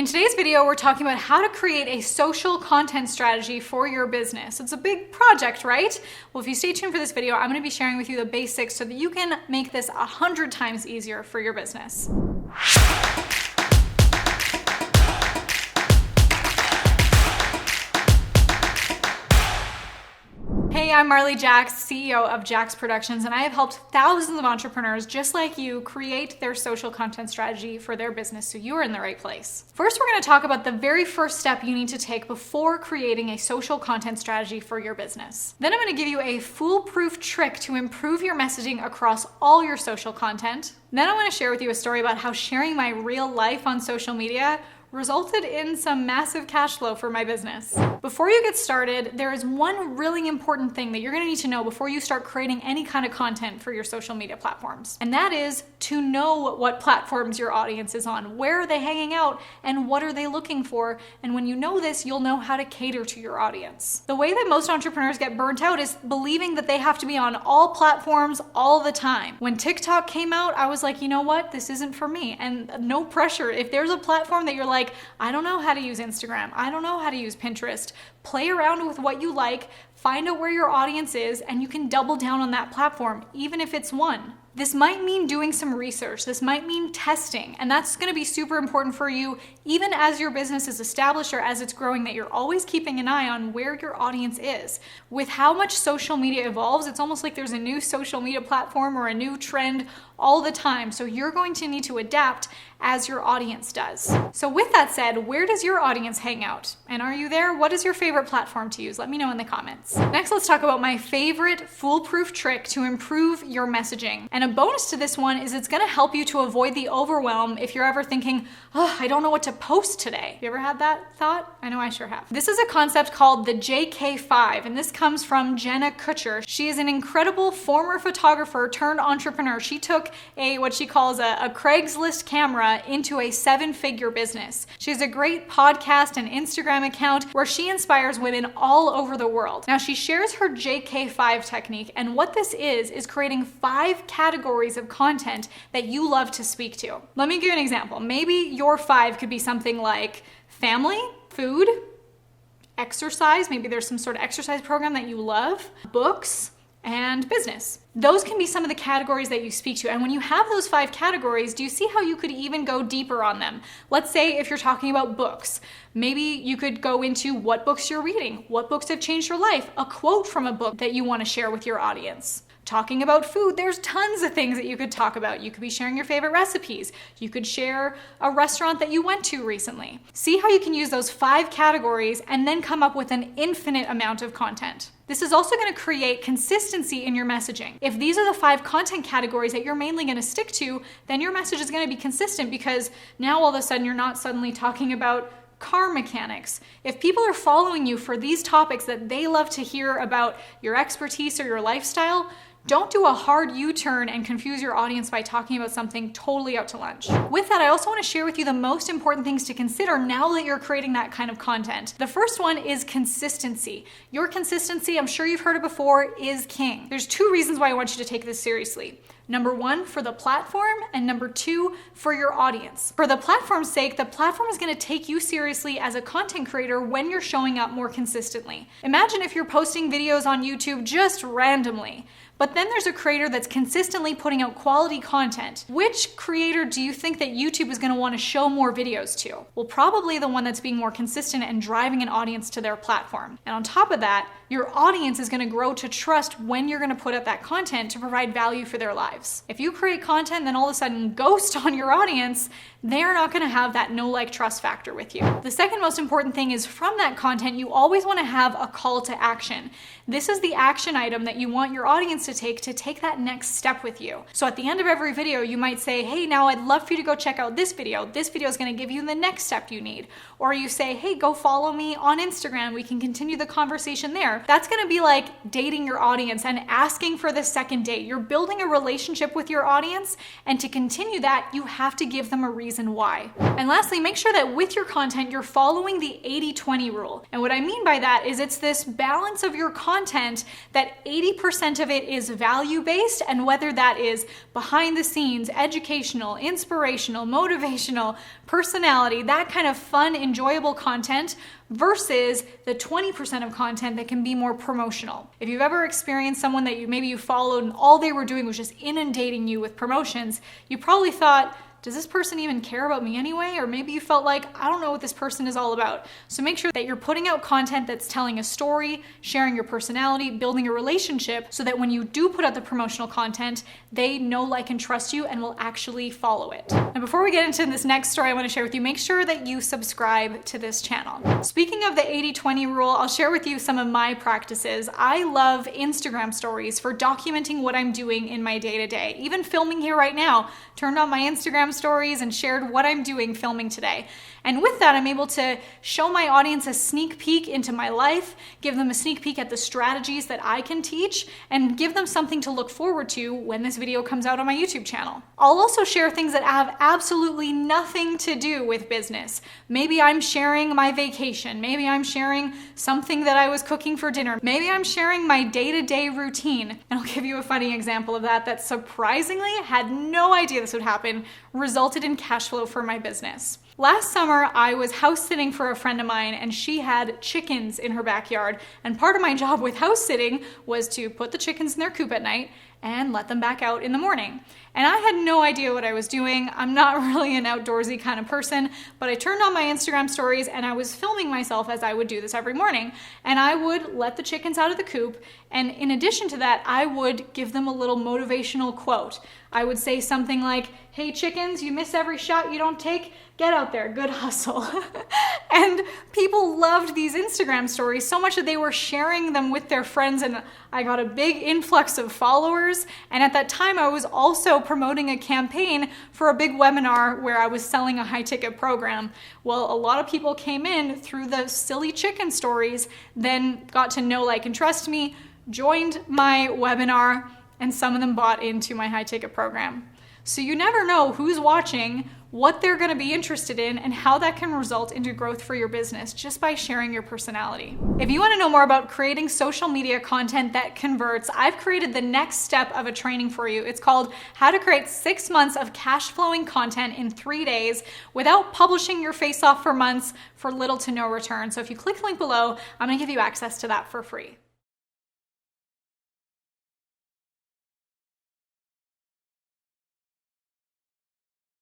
In today's video, we're talking about how to create a social content strategy for your business. It's a big project, right? Well, if you stay tuned for this video, I'm going to be sharing with you the basics so that you can make this 100 times easier for your business. Hey, I'm Marley Jaxx, CEO of Jaxx Productions, and I have helped thousands of entrepreneurs just like you create their social content strategy for their business, so you are in the right place. First, we're going to talk about the very first step you need to take before creating a social content strategy for your business. Then I'm going to give you a foolproof trick to improve your messaging across all your social content. Then I want to share with you a story about how sharing my real life on social media resulted in some massive cash flow for my business. Before you get started, there is one really important thing that you're gonna need to know before you start creating any kind of content for your social media platforms. And that is to know what platforms your audience is on, where are they hanging out, and what are they looking for. And when you know this, you'll know how to cater to your audience. The way that most entrepreneurs get burnt out is believing that they have to be on all platforms all the time. When TikTok came out, I was like, you know what? This isn't for me. And no pressure. If there's a platform that you're like, I don't know how to use Instagram, I don't know how to use Pinterest, play around with what you like, find out where your audience is, and you can double down on that platform, even if it's one. This might mean doing some research, this might mean testing, and that's gonna be super important for you even as your business is established or as it's growing, that you're always keeping an eye on where your audience is. With how much social media evolves, it's almost like there's a new social media platform or a new trend all the time, so you're going to need to adapt as your audience does. So with that said, where does your audience hang out? And are you there? What is your favorite platform to use? Let me know in the comments. Next, let's talk about my favorite foolproof trick to improve your messaging. And a bonus to this one is it's gonna help you to avoid the overwhelm if you're ever thinking, oh, I don't know what to post today. You ever had that thought? I know I sure have. This is a concept called the JK5, and this comes from Jenna Kutcher. She is an incredible former photographer turned entrepreneur. She took what she calls a Craigslist camera into a 7-figure business. She has a great podcast and Instagram account where she inspires women all over the world. Now, she shares her JK5 technique, and what this is creating 5 categories of content that you love to speak to. Let me give you an example. Maybe your 5 could be something like family, food, exercise, maybe there's some sort of exercise program that you love, books, and business. Those can be some of the categories that you speak to. And when you have those 5 categories, do you see how you could even go deeper on them? Let's say if you're talking about books, maybe you could go into what books you're reading, what books have changed your life, a quote from a book that you want to share with your audience. Talking about food, there's tons of things that you could talk about. You could be sharing your favorite recipes. You could share a restaurant that you went to recently. See how you can use those 5 categories and then come up with an infinite amount of content. This is also going to create consistency in your messaging. If these are the 5 content categories that you're mainly going to stick to, then your message is going to be consistent, because now all of a sudden you're not suddenly talking about car mechanics. If people are following you for these topics that they love to hear about your expertise or your lifestyle, don't do a hard U-turn and confuse your audience by talking about something totally out to lunch. With that, I also want to share with you the most important things to consider now that you're creating that kind of content. The first one is consistency. Your consistency, I'm sure you've heard it before, is king. There's 2 reasons why I want you to take this seriously. Number 1, for the platform, and number 2, for your audience. For the platform's sake, the platform is going to take you seriously as a content creator when you're showing up more consistently. Imagine if you're posting videos on YouTube just randomly, but then there's a creator that's consistently putting out quality content. Which creator do you think that YouTube is going to want to show more videos to? Well, probably the one that's being more consistent and driving an audience to their platform. And on top of that, your audience is going to grow to trust when you're going to put out that content to provide value for their lives. If you create content, then all of a sudden ghost on your audience, they're not going to have that know, like, trust factor with you. The second most important thing is from that content, you always want to have a call to action. This is the action item that you want your audience to take that next step with you. So at the end of every video, you might say, hey, now I'd love for you to go check out this video. This video is going to give you the next step you need. Or you say, hey, go follow me on Instagram. We can continue the conversation there. That's going to be like dating your audience and asking for the second date. You're building a relationship relationship with your audience, and to continue that, you have to give them a reason why. And lastly, make sure that with your content, you're following the 80-20 rule. And what I mean by that is it's this balance of your content that 80% of it is value-based, and whether that is behind the scenes, educational, inspirational, motivational, personality, that kind of fun, enjoyable content, versus the 20% of content that can be more promotional. If you've ever experienced someone that maybe you followed and all they were doing was just inundating you with promotions, you probably thought, does this person even care about me anyway? Or maybe you felt like, I don't know what this person is all about. So make sure that you're putting out content that's telling a story, sharing your personality, building a relationship, so that when you do put out the promotional content, they know, like, and trust you and will actually follow it. And before we get into this next story I want to share with you, make sure that you subscribe to this channel. Speaking of the 80-20 rule, I'll share with you some of my practices. I love Instagram stories for documenting what I'm doing in my day-to-day. Even filming here right now, turned on my Instagram stories and shared what I'm doing filming today. And with that, I'm able to show my audience a sneak peek into my life, give them a sneak peek at the strategies that I can teach, and give them something to look forward to when this video comes out on my YouTube channel. I'll also share things that have absolutely nothing to do with business. Maybe I'm sharing my vacation. Maybe I'm sharing something that I was cooking for dinner. Maybe I'm sharing my day-to-day routine. And I'll give you a funny example of that surprisingly had no idea this would happen, resulted in cash flow for my business. Last summer, I was house sitting for a friend of mine, and she had chickens in her backyard. And part of my job with house sitting was to put the chickens in their coop at night and let them back out in the morning. And I had no idea what I was doing. I'm not really an outdoorsy kind of person, but I turned on my Instagram stories and I was filming myself as I would do this every morning. And I would let the chickens out of the coop. And in addition to that, I would give them a little motivational quote. I would say something like, "Hey chickens, you miss every shot you don't take. Get out there, good hustle." And people loved these Instagram stories so much that they were sharing them with their friends, and I got a big influx of followers. And at that time, I was also promoting a campaign for a big webinar where I was selling a high-ticket program. Well, a lot of people came in through the silly chicken stories, then got to know, like, and trust me, joined my webinar, and some of them bought into my high-ticket program. So you never know who's watching, what they're going to be interested in, and how that can result into growth for your business just by sharing your personality. If you want to know more about creating social media content that converts, I've created the next step of a training for you. It's called How to Create 6 Months of Cash Flowing Content in 3 Days Without Publishing Your Face Off for months for little to no return. So if you click the link below, I'm going to give you access to that for free.